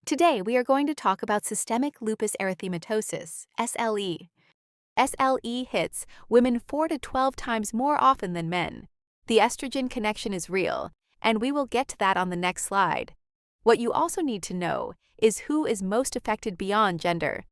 Today, we are going to talk about systemic lupus erythematosus, SLE. SLE hits women 4 to 12 times more often than men. The estrogen connection is real, and we will get to that on the next slide. What you also need to know is who is most affected beyond gender.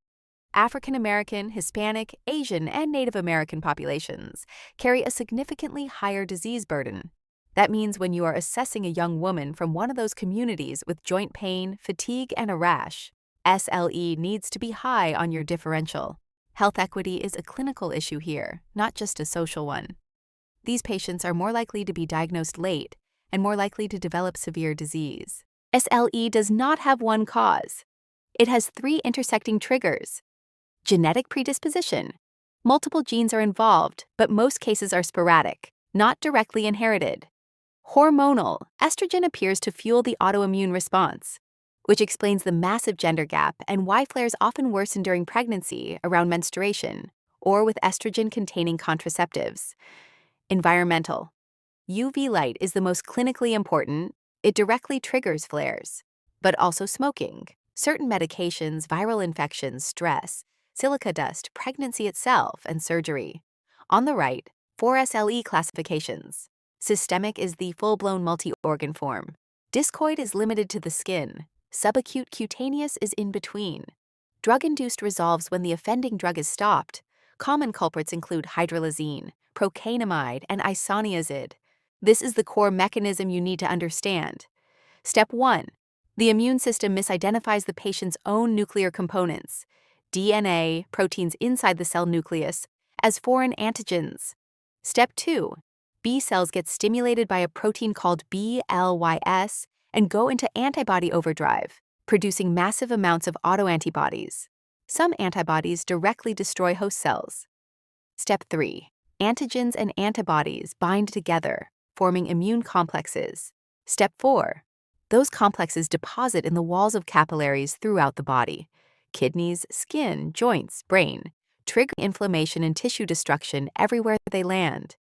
African American, Hispanic, Asian, and Native American populations carry a significantly higher disease burden. That means when you are assessing a young woman from one of those communities with joint pain, fatigue, and a rash, SLE needs to be high on your differential. Health equity is a clinical issue here, not just a social one. These patients are more likely to be diagnosed late and more likely to develop severe disease. SLE does not have one cause. It has 3 intersecting triggers. Genetic predisposition. Multiple genes are involved, but most cases are sporadic, not directly inherited. Hormonal. Estrogen appears to fuel the autoimmune response, which explains the massive gender gap and why flares often worsen during pregnancy, around menstruation, or with estrogen-containing contraceptives. Environmental. UV light is the most clinically important. It directly triggers flares, but also smoking, certain medications, viral infections, stress, silica dust, pregnancy itself, and surgery. On the right, 4 SLE classifications. Systemic is the full-blown multi-organ form. Discoid is limited to the skin. Subacute cutaneous is in between. Drug-induced resolves when the offending drug is stopped. Common culprits include hydralazine, procainamide, and isoniazid. This is the core mechanism you need to understand. Step 1. The immune system misidentifies the patient's own nuclear components, DNA, proteins inside the cell nucleus, as foreign antigens. Step 2. B cells get stimulated by a protein called BLYS and go into antibody overdrive, producing massive amounts of autoantibodies. Some antibodies directly destroy host cells. Step 3. Antigens and antibodies bind together, forming immune complexes. Step 4. Those complexes deposit in the walls of capillaries throughout the body, kidneys, skin, joints, brain, triggering inflammation and tissue destruction everywhere they land.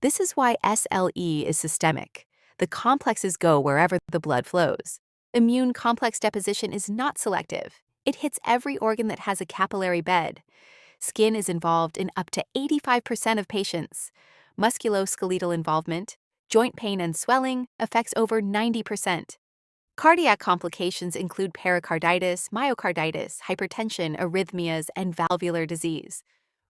This is why SLE is systemic. The complexes go wherever the blood flows. Immune complex deposition is not selective. It hits every organ that has a capillary bed. Skin is involved in up to 85% of patients. Musculoskeletal involvement, joint pain and swelling affects over 90%. Cardiac complications include pericarditis, myocarditis, hypertension, arrhythmias, and valvular disease.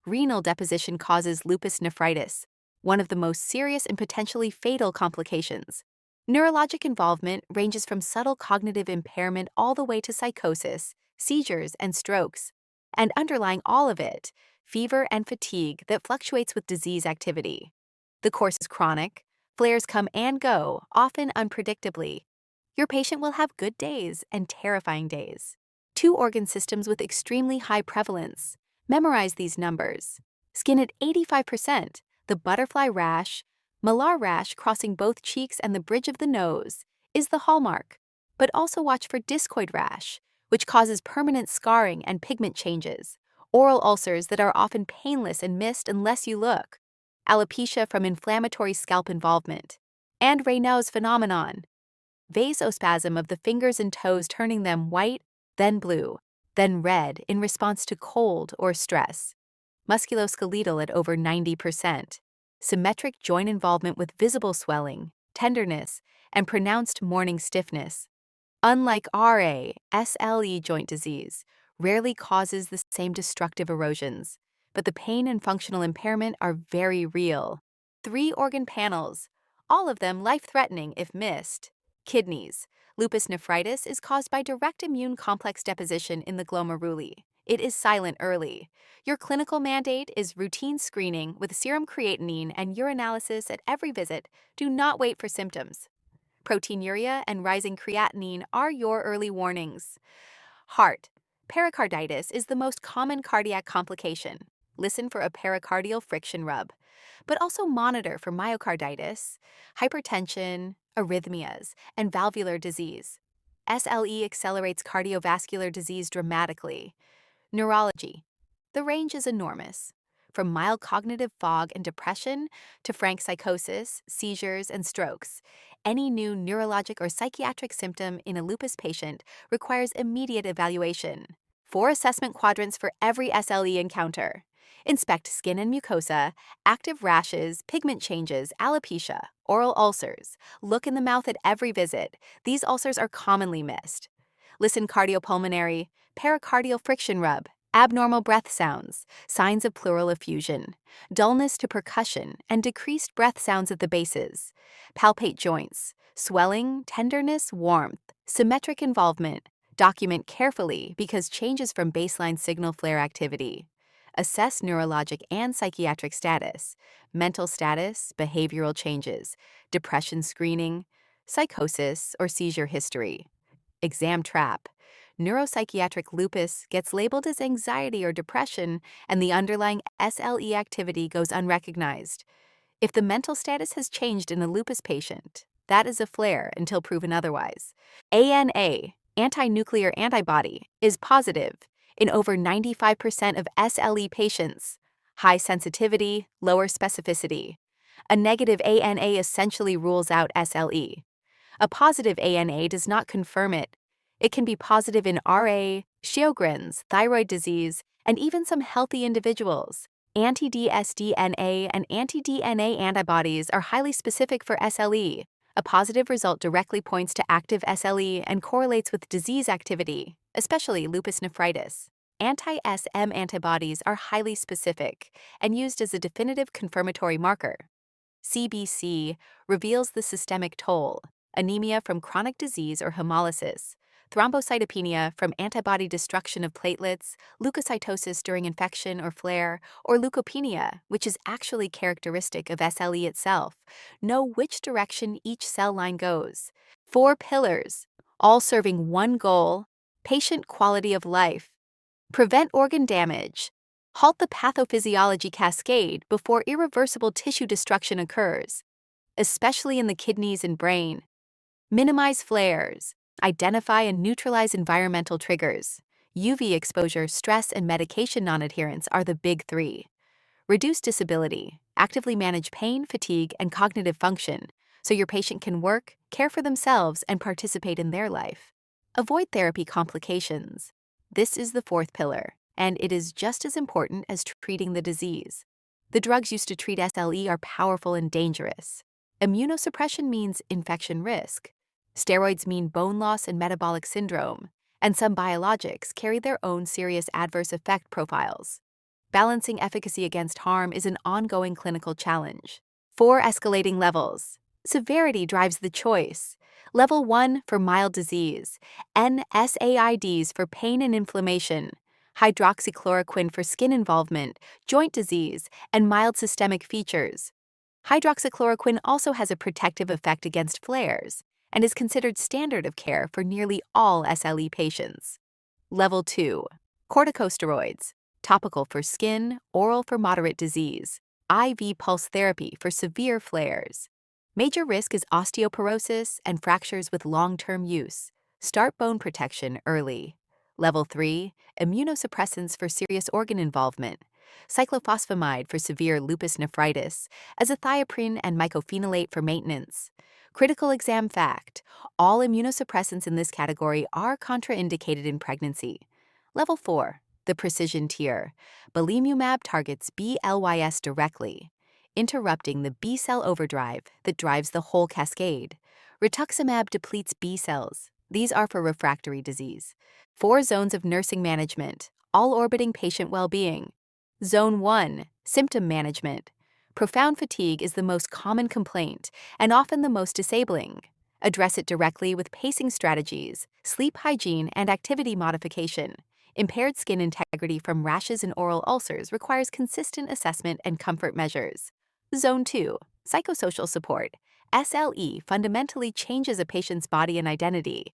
Renal deposition causes lupus nephritis, one of the most serious and potentially fatal complications. Neurologic involvement ranges from subtle cognitive impairment all the way to psychosis, seizures, and strokes. And underlying all of it, fever and fatigue that fluctuates with disease activity. The course is chronic. Flares come and go, often unpredictably. Your patient will have good days and terrifying days. 2 organ systems with extremely high prevalence. Memorize these numbers. Skin at 85%, the butterfly rash, malar rash crossing both cheeks and the bridge of the nose, is the hallmark. But also watch for discoid rash, which causes permanent scarring and pigment changes. Oral ulcers that are often painless and missed unless you look. Alopecia from inflammatory scalp involvement. And Raynaud's phenomenon. Vasospasm of the fingers and toes turning them white, then blue, then red in response to cold or stress. Musculoskeletal at over 90%. Symmetric joint involvement with visible swelling, tenderness, and pronounced morning stiffness. Unlike RA, SLE joint disease rarely causes the same destructive erosions, but the pain and functional impairment are very real. 3 organ panels, all of them life-threatening if missed. Kidneys. Lupus nephritis is caused by direct immune complex deposition in the glomeruli. It is silent early. Your clinical mandate is routine screening with serum creatinine and urinalysis at every visit. Do not wait for symptoms. Proteinuria and rising creatinine are your early warnings. Heart. Pericarditis is the most common cardiac complication. Listen for a pericardial friction rub, but also monitor for myocarditis, hypertension, arrhythmias, and valvular disease. SLE accelerates cardiovascular disease dramatically. Neurology. The range is enormous. from mild cognitive fog and depression to frank psychosis, seizures, and strokes. Any new neurologic or psychiatric symptom in a lupus patient requires immediate evaluation. 4 assessment quadrants for every SLE encounter. Inspect skin and mucosa, active rashes, pigment changes, alopecia, oral ulcers. Look in the mouth at every visit. These ulcers are commonly missed. Listen cardiopulmonary, pericardial friction rub, abnormal breath sounds, signs of pleural effusion, dullness to percussion, and decreased breath sounds at the bases. Palpate joints, swelling, tenderness, warmth, symmetric involvement. Document carefully because changes from baseline signal flare activity. Assess neurologic and psychiatric status, mental status, behavioral changes, depression screening, psychosis, or seizure history. Exam trap. Neuropsychiatric lupus gets labeled as anxiety or depression, and the underlying SLE activity goes unrecognized. If the mental status has changed in a lupus patient, that is a flare until proven otherwise. ANA, anti-nuclear antibody, is positive in over 95% of SLE patients. High sensitivity, lower specificity. A negative ANA essentially rules out SLE. A positive ANA does not confirm it. It can be positive in RA, Sjogren's, thyroid disease, and even some healthy individuals. Anti-dsDNA and anti-DNA antibodies are highly specific for SLE. A positive result directly points to active SLE and correlates with disease activity, especially lupus nephritis. Anti-SM antibodies are highly specific and used as a definitive confirmatory marker. CBC reveals the systemic toll, anemia from chronic disease or hemolysis, thrombocytopenia from antibody destruction of platelets, leukocytosis during infection or flare, or leukopenia, which is actually characteristic of SLE itself. Know which direction each cell line goes. 4 pillars, all serving one goal: patient quality of life. Prevent organ damage. Halt the pathophysiology cascade before irreversible tissue destruction occurs, especially in the kidneys and brain. Minimize flares. Identify and neutralize environmental triggers. UV exposure, stress, and medication non-adherence are the big 3. Reduce disability. Actively manage pain, fatigue, and cognitive function so your patient can work, care for themselves, and participate in their life. Avoid therapy complications. This is the 4th pillar, and it is just as important as treating the disease. The drugs used to treat SLE are powerful and dangerous. Immunosuppression means infection risk. Steroids mean bone loss and metabolic syndrome, and some biologics carry their own serious adverse effect profiles. Balancing efficacy against harm is an ongoing clinical challenge. 4 escalating levels. Severity drives the choice. Level 1 for mild disease, NSAIDs for pain and inflammation, hydroxychloroquine for skin involvement, joint disease, and mild systemic features. Hydroxychloroquine also has a protective effect against flares and is considered standard of care for nearly all SLE patients. Level 2, corticosteroids, topical for skin, oral for moderate disease, IV pulse therapy for severe flares. Major risk is osteoporosis and fractures with long-term use. Start bone protection early. Level 3, immunosuppressants for serious organ involvement, cyclophosphamide for severe lupus nephritis, azathioprine and mycophenolate for maintenance. Critical exam fact: all immunosuppressants in this category are contraindicated in pregnancy. Level 4, the precision tier. Belimumab targets BLYS directly, interrupting the B-cell overdrive that drives the whole cascade. Rituximab depletes B cells. These are for refractory disease. 4 zones of nursing management, all orbiting patient well-being. Zone 1, symptom management. Profound fatigue is the most common complaint and often the most disabling. Address it directly with pacing strategies, sleep hygiene, and activity modification. Impaired skin integrity from rashes and oral ulcers requires consistent assessment and comfort measures. Zone 2, psychosocial support. SLE fundamentally changes a patient's body and identity.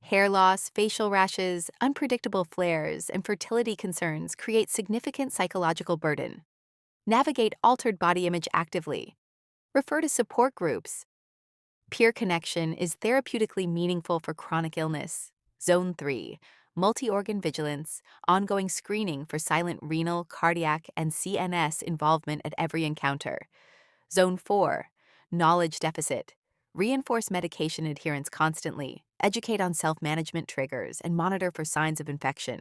Hair loss, facial rashes, unpredictable flares, and fertility concerns create significant psychological burden. Navigate altered body image actively. Refer to support groups. Peer connection is therapeutically meaningful for chronic illness. Zone 3, multi-organ vigilance, ongoing screening for silent renal, cardiac, and CNS involvement at every encounter. Zone 4, knowledge deficit. Reinforce medication adherence constantly, educate on self-management triggers, and monitor for signs of infection.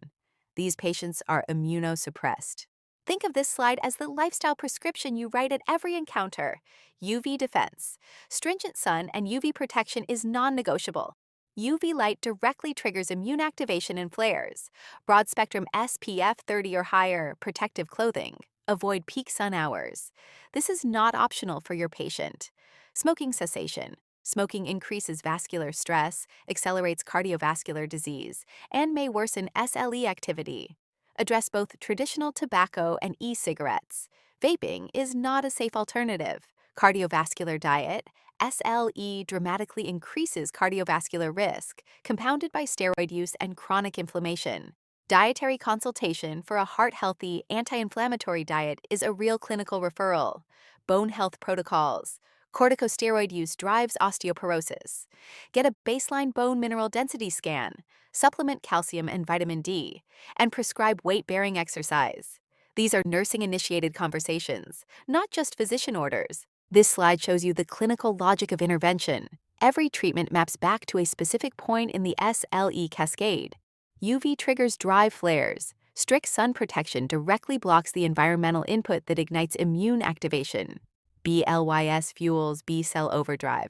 These patients are immunosuppressed. Think of this slide as the lifestyle prescription you write at every encounter. UV defense. Stringent sun and UV protection is non-negotiable. UV light directly triggers immune activation and flares. Broad-spectrum SPF 30 or higher protective clothing. Avoid peak sun hours. This is not optional for your patient. Smoking cessation. Smoking increases vascular stress, accelerates cardiovascular disease, and may worsen SLE activity. Address both traditional tobacco and e-cigarettes. Vaping is not a safe alternative. Cardiovascular diet. SLE dramatically increases cardiovascular risk, compounded by steroid use and chronic inflammation. Dietary consultation for a heart-healthy, anti-inflammatory diet is a real clinical referral. Bone health protocols. Corticosteroid use drives osteoporosis. Get a baseline bone mineral density scan. Supplement calcium and vitamin D. And prescribe weight-bearing exercise. These are nursing-initiated conversations, not just physician orders. This slide shows you the clinical logic of intervention. Every treatment maps back to a specific point in the SLE cascade. UV triggers drive flares. Strict sun protection directly blocks the environmental input that ignites immune activation. BLYS fuels B-cell overdrive.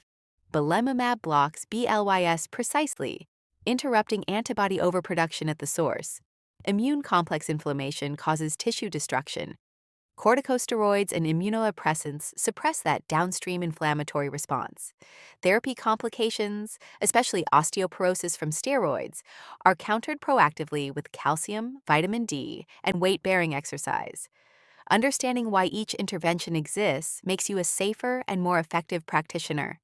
Belimumab blocks BLYS precisely, interrupting antibody overproduction at the source. Immune complex inflammation causes tissue destruction. Corticosteroids and immunosuppressants suppress that downstream inflammatory response. Therapy complications, especially osteoporosis from steroids, are countered proactively with calcium, vitamin D, and weight-bearing exercise. Understanding why each intervention exists makes you a safer and more effective practitioner.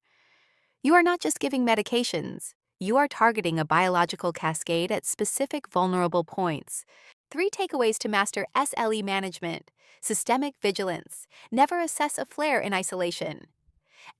You are not just giving medications. You are targeting a biological cascade at specific vulnerable points. 3 takeaways to master SLE management. Systemic vigilance. Never assess a flare in isolation.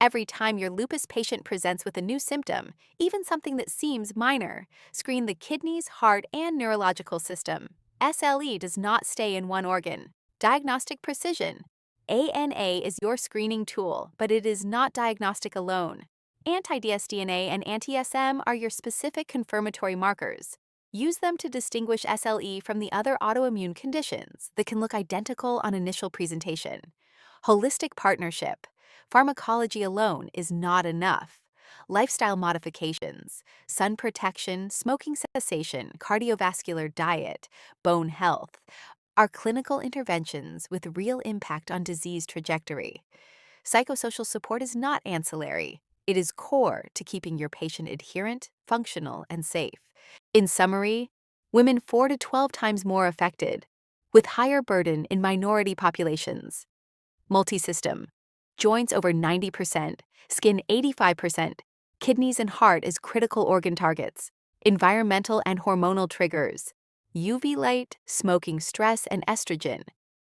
Every time your lupus patient presents with a new symptom, even something that seems minor, screen the kidneys, heart, and neurological system. SLE does not stay in one organ. Diagnostic precision. ANA is your screening tool, but it is not diagnostic alone. Anti-dsDNA and anti-SM are your specific confirmatory markers. Use them to distinguish SLE from the other autoimmune conditions that can look identical on initial presentation. Holistic partnership. Pharmacology alone is not enough. Lifestyle modifications, sun protection, smoking cessation, cardiovascular diet, bone health are clinical interventions with real impact on disease trajectory. Psychosocial support is not ancillary. It is core to keeping your patient adherent, functional, and safe. In summary, women 4 to 12 times more affected, with higher burden in minority populations. Multisystem. Joints over 90%, skin 85%, kidneys and heart as critical organ targets. Environmental and hormonal triggers. UV light, smoking stress, and estrogen.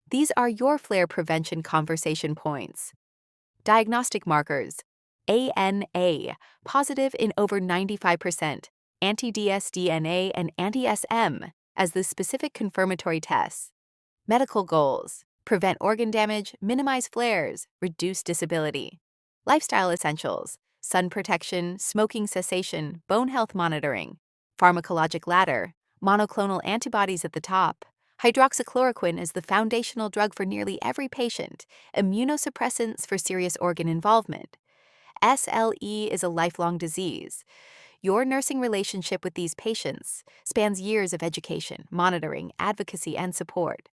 These are your flare prevention conversation points. Diagnostic markers. ANA, positive in over 95%, anti-dsDNA and anti-SM as the specific confirmatory tests. Medical goals. Prevent organ damage, minimize flares, reduce disability. Lifestyle essentials. Sun protection, smoking cessation, bone health monitoring. Pharmacologic ladder. Monoclonal antibodies at the top. Hydroxychloroquine is the foundational drug for nearly every patient. Immunosuppressants for serious organ involvement. SLE is a lifelong disease. Your nursing relationship with these patients spans years of education, monitoring, advocacy, and support.